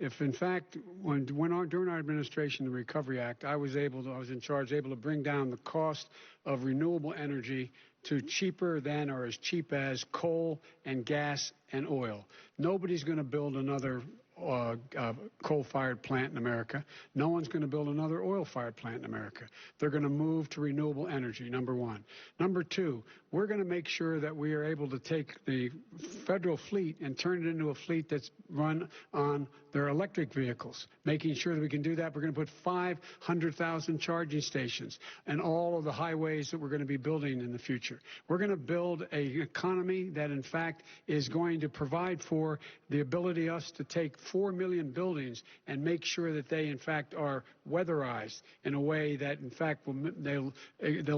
if in fact, during our administration, the Recovery Act, I was in charge, able to bring down the cost of renewable energy to cheaper than or as cheap as coal and gas and oil. Nobody's going to build another coal-fired plant in America. No one's going to build another oil-fired plant in America. They're going to move to renewable energy, number one. Number two, we're going to make sure that we are able to take the federal fleet and turn it into a fleet that's run on their electric vehicles. Making sure that we can do that, we're going to put 500,000 charging stations and all of the highways that we're going to be building in the future. We're going to build an economy that, in fact, is going to provide for the ability us to take 4 million buildings and make sure that they, in fact, are weatherized in a way that, in fact, they'll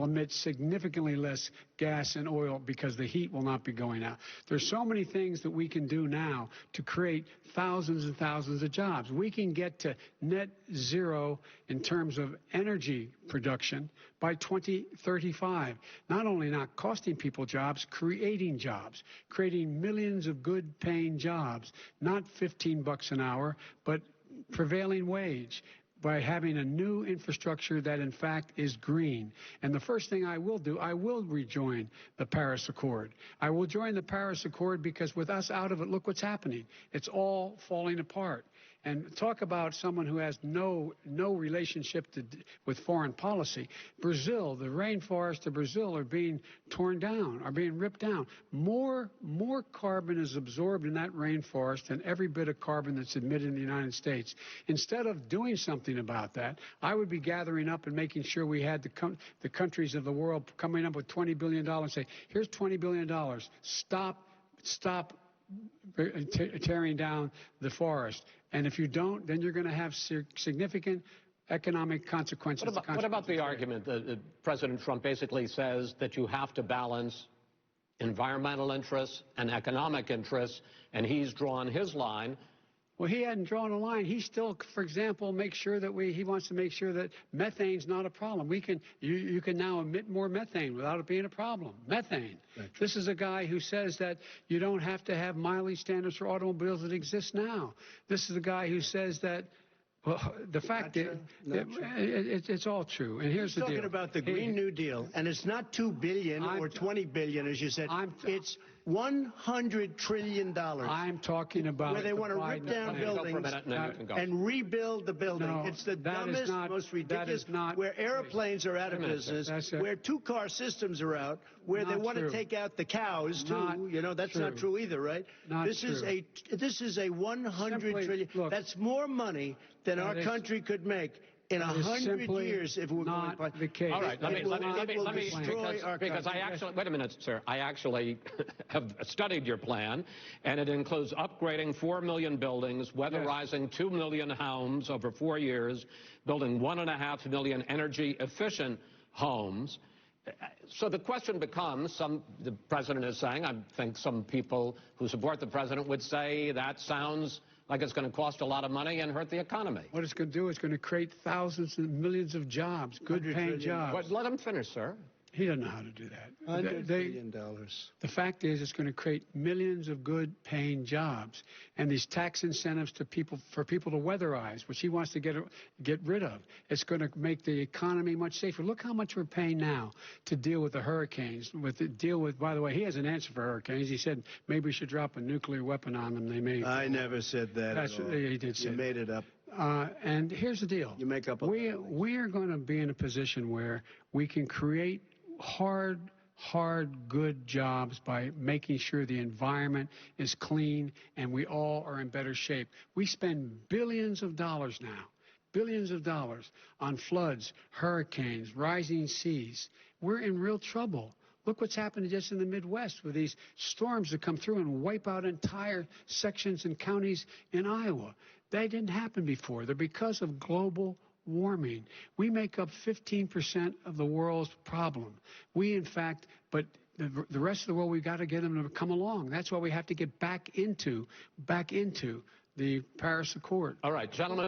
emit significantly less gas and oil because the heat will not be going out. There's so many things that we can do now to create thousands and thousands of jobs. We can get to net zero in terms of energy production by 2035. Not only not costing people jobs, creating millions of good paying jobs, not $15 an hour, but prevailing wage, by having a new infrastructure that, in fact, is green. And the first thing I will do, I will rejoin the Paris Accord. I will join the Paris Accord because with us out of it, look what's happening. It's all falling apart. And talk about someone who has no relationship with foreign policy. Brazil, the rainforests of Brazil are being torn down, are being ripped down. More carbon is absorbed in that rainforest than every bit of carbon that's emitted in the United States. Instead of doing something about that, I would be gathering up and making sure we had the countries of the world coming up with $20 billion and say, here's $20 billion. Stop tearing down the forest. And if you don't, then you're going to have significant economic consequences. What about the argument that President Trump basically says that you have to balance environmental interests and economic interests, and he's drawn his line? Well, he hadn't drawn a line. He still, for example, makes sure that he wants to make sure that methane's not a problem. You can now emit more methane without it being a problem. Methane. This is a guy who says that you don't have to have mileage standards for automobiles that exist now. This is a guy who says that, well, the fact is, it's all true. And here's the deal. He's talking about the Green New Deal, and it's not $2 billion or $20 billion, as you said. It's $100 trillion. I'm talking about where they want to rip down buildings and rebuild the building. No, it's the dumbest, most ridiculous. Where airplanes are out of business, where two-car systems are out, where they want to take out the cows too. You know, that's not true either, right? This is a $100 trillion. Look, that's more money than our country could make in 100 years if we're going to the case. All right, let me because I actually, wait a minute, sir. I actually have studied your plan, and it includes upgrading 4 million buildings, weatherizing 2 million homes over 4 years, building 1.5 million energy-efficient homes. So the question becomes, the president is saying, I think some people who support the president would say that sounds like it's going to cost a lot of money and hurt the economy. What it's going to do is going to create thousands and millions of jobs, good-paying jobs. But let him finish, sir. He doesn't know how to do that. $100 billion. The fact is, it's going to create millions of good-paying jobs, and these tax incentives for people to weatherize, which he wants to get rid of. It's going to make the economy much safer. Look how much we're paying now to deal with the hurricanes. By the way, he has an answer for hurricanes. He said maybe we should drop a nuclear weapon on them. They may. I never said that. That's what he did say. You made it up. And here's the deal. You make up. We are going to be in a position where we can create hard, good jobs by making sure the environment is clean and we all are in better shape. We spend billions of dollars now, on floods, hurricanes, rising seas. We're in real trouble. Look what's happened just in the Midwest with these storms that come through and wipe out entire sections and counties in Iowa. That didn't happen before. They're because of global warming. We make up 15% of the world's problem. But the rest of the world, we've got to get them to come along. That's why we have to get back into the Paris Accord. All right, gentlemen.